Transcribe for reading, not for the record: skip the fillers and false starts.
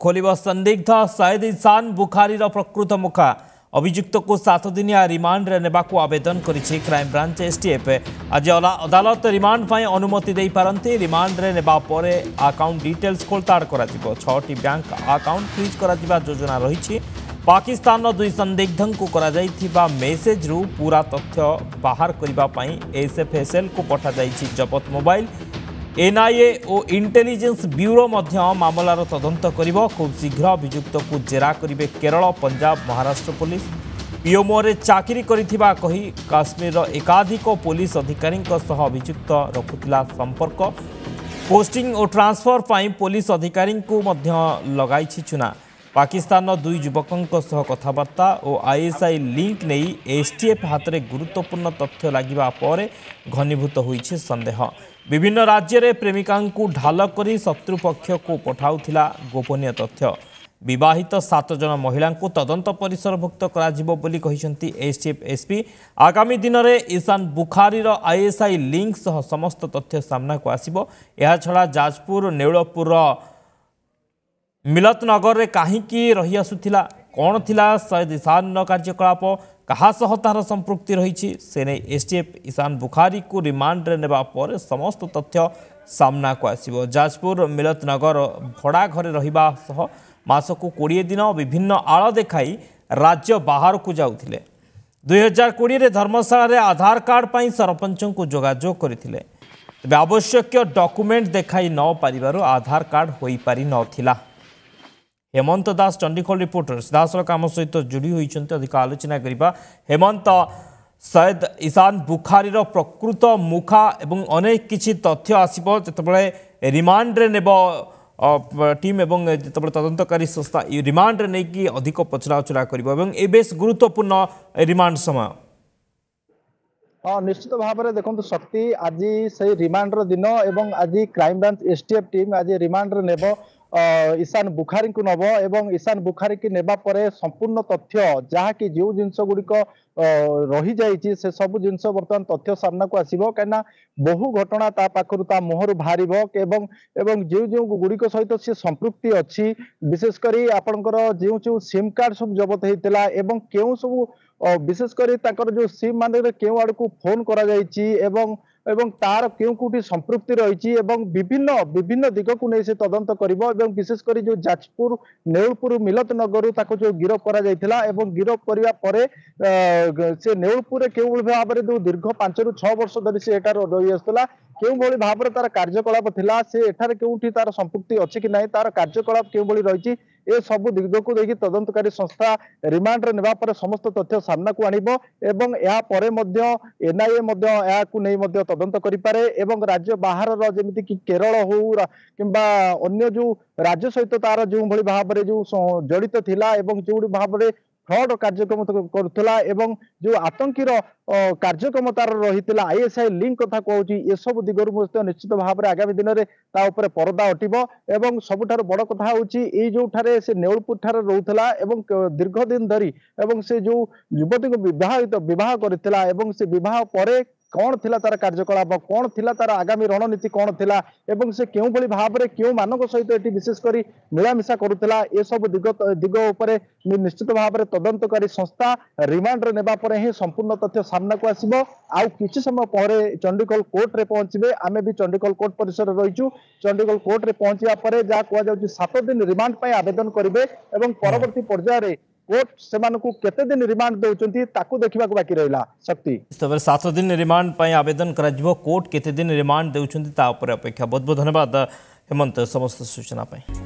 खोलिब संदिग्ध सैयद ईशान बुखारी प्रकृत मुखा अभियुक्त को 7 दिनिया रिमांड रे नेबाकू आवेदन करिछि क्राइम ब्रांच एसटीएफ। आज अदालत रिमांड पाई अनुमति दे पारंती। रिमांड रे नेबा परे अकाउंट डिटेल्स खोलताड़ करा जिवो। 6टी बैंक अकाउंट फ्रीज करा जिबा योजना रहिछि। पाकिस्तान दुई संदिग्धों को करा जाइथिबा मेसेज रु पूरा तथ्य बाहर करिबा पाई एसएफएसएल को पठा जाइछि जबत मोबाइल। एनआईए और इंटेलिजेंस ब्यूरो मामलार तदंत करिबो। खूब शीघ्र अभियुक्त को जेरा करिबे केरल, पंजाब, महाराष्ट्र पुलिस। पीएमओ रे चाकरी करिथिबा कही काश्मीर एकाधिक पुलिस अधिकारी अभियुक्त रखुतिला संपर्क। पोस्टिंग और ट्रांसफर पाई पुलिस अधिकारी को मध्य लगाइछि चुना। पाकिस्तान दुई युवकों सह कथबार्ता और आईएसआई लिंक नहीं एसटीएफ हाथ में गुरुत्वपूर्ण तथ्य लगिबा पर घनीभूत होइछि संदेह। विभिन्न राज्य रे प्रेमिका को ढाल करी शत्रुपक्ष को पठाउथिला गोपनीय तथ्य। विवाहित 7 जन महिला को तदंत परिसरभुक्त कराजिबो बोली कहिसंती एसटीएफ एसपी। आगामी दिन में ईशान बुखारी आईएसआई लिंक सह समस्त तथ्य सामना को आसिबो। एहा छड़ा जाजपुर नेउलपुर मिलतनगर रे काहींकी रही आसुथिला, कौन थिला सैयद ईशान कार्यकलाप, कहा सह तार संपृक्ति रही से नहीं एसटीएफ ईशान बुखारी को रिमांड रे नेबा पर समस्त तथ्य सामना को आसिबो। जाजपुर मिलतनगर भड़ा घरे रहिबा सह मासकु 20 दिन विभिन्न आड़ देखाई राज्य बाहर को जाउथिले। 2020 रे धर्मशाला रे आधार कार्ड पाई सरपंच को जोगाजोग करथिले। तबे आवश्यक डॉक्यूमेंट देखाई न पारिबारो आधार कार्ड होई पारि नथिला। हेमंत दास चंडीखोल रिपोर्टर सीधासल आम सहित जोड़ी होती अधिक आलोचना करबा। हेमंत, सैयद ईशान बुखारी प्रकृत मुखा एवं अनेक किछि तथ्य आसिबो जेतेबेले रिमांड रे नेब टीम एवं जेतेबेले तदंतकारी संस्था रिमांड रे नै कि अधिक पचराउचरा करबो एवं ए बेस गुरुत्वपूर्ण रिमांड समय। हाँ, निश्चित भाव में देखो शक्ति आज से रिमांड दिन एवं आज क्राइम ब्रांच एसटीएफ टीम आज रिमांड रे नेब ईशान बुखारी को नब एवं ईशान बुखारी की नेबा परे संपूर्ण तथ्य जहाँकि जो जिनस गुड़िक रही जाइए से सब जिनस बर्तमान तथ्य सामना को आसब कहीं बहु घटना ता पाखर ता मुहर बाहर एवं जो जो गुड़िक सहित सी संपृक्ति अच्छी विशेषकर आपंकर जो जो सिम कार्ड सब जबत होता एवं क्यों सब विशेषकर जो सिम मान क्यों आड़ को फोन करा एवं तार क्यों कौटी संपृक्ति रही विभिन्न विभिन्न दिग को नहीं से तदंत कर विशेषकर जो जाजपुर नेउलपुर मिलतनगर जो गिरफ करा गिरफ करने से नेउलपुर क्यों भाव में जो दीर्घ 5 ରୁ 6 वर्ष धरी से रही आसला क्यों भाव में तार कार्यकलाप थिला से एठारे क्योंठी तार संपृक्ति अच्छी कि नहीं तार कार्यकलाप क्यों रही ए सब दिग को देखिए तदंतकारी संस्था रिमांड रे नेबा पर समस्त तथ्य सामना को आनिबो एवं या परे मध्य एनआईए या को नहीं मध्य तदंत करि पारे एवं राज्य बाहर जेमिति कि केरल हो किंबा अन्य जो राज्य सहित तार जो भली भाव में जो जड़ित थिला एवं जो भाव में फ्रॉड कार्यक्रम करुला एवं जो आतंकीर कार्यक्रम तार रही आईएसआई लिंक कथा कहूँ ये सब दिगरु निश्चित भाव में आगामी दिन में ताऊपर परदा अटिब एवं सबुठार बड़ कथा हूँ जो से नेउलपुर ठारे रोला एवं दीर्घ दिन धरी एवं से जो युवती को विवाह करथिला एवं से विवाह परे कौन थिला तार कार्यकलाप कौन थिला तार आगामी रणनीति कौन थिला एवं से क्यों भली भाव में क्यों मानक सहित एटी विशेषकर मिलामिशा करुला ये सब दिग उपरे निश्चित भाव में तदंतकारी संस्था रिमांड रे नेबा पर ही संपूर्ण तथ्य सामना को आसिबो। आउ किछि समय पर चंडीगढ़ कोर्ट रे पहुंचबे आमे भी चंडीगढ़ कोर्ट परिसर रहिचु। चंडीगढ़ कोर्ट रे पहुंचिया परे जा कुआ जाउची 7 दिन रिमांड पय आवेदन करिवे एवं परवर्ती पर्याय रे कोर्ट से केते दिन रिमांड देउचंती ताकू देखिबा को बाकी रहिला। शक्ति 7 दिन रिमांड पय आवेदन कराजिबो कोर्ट केते दिन रिमांड देउचंती ता ऊपर अपेक्षा। बहुत बहुत धन्यवाद हेमंत समस्त सूचना पय।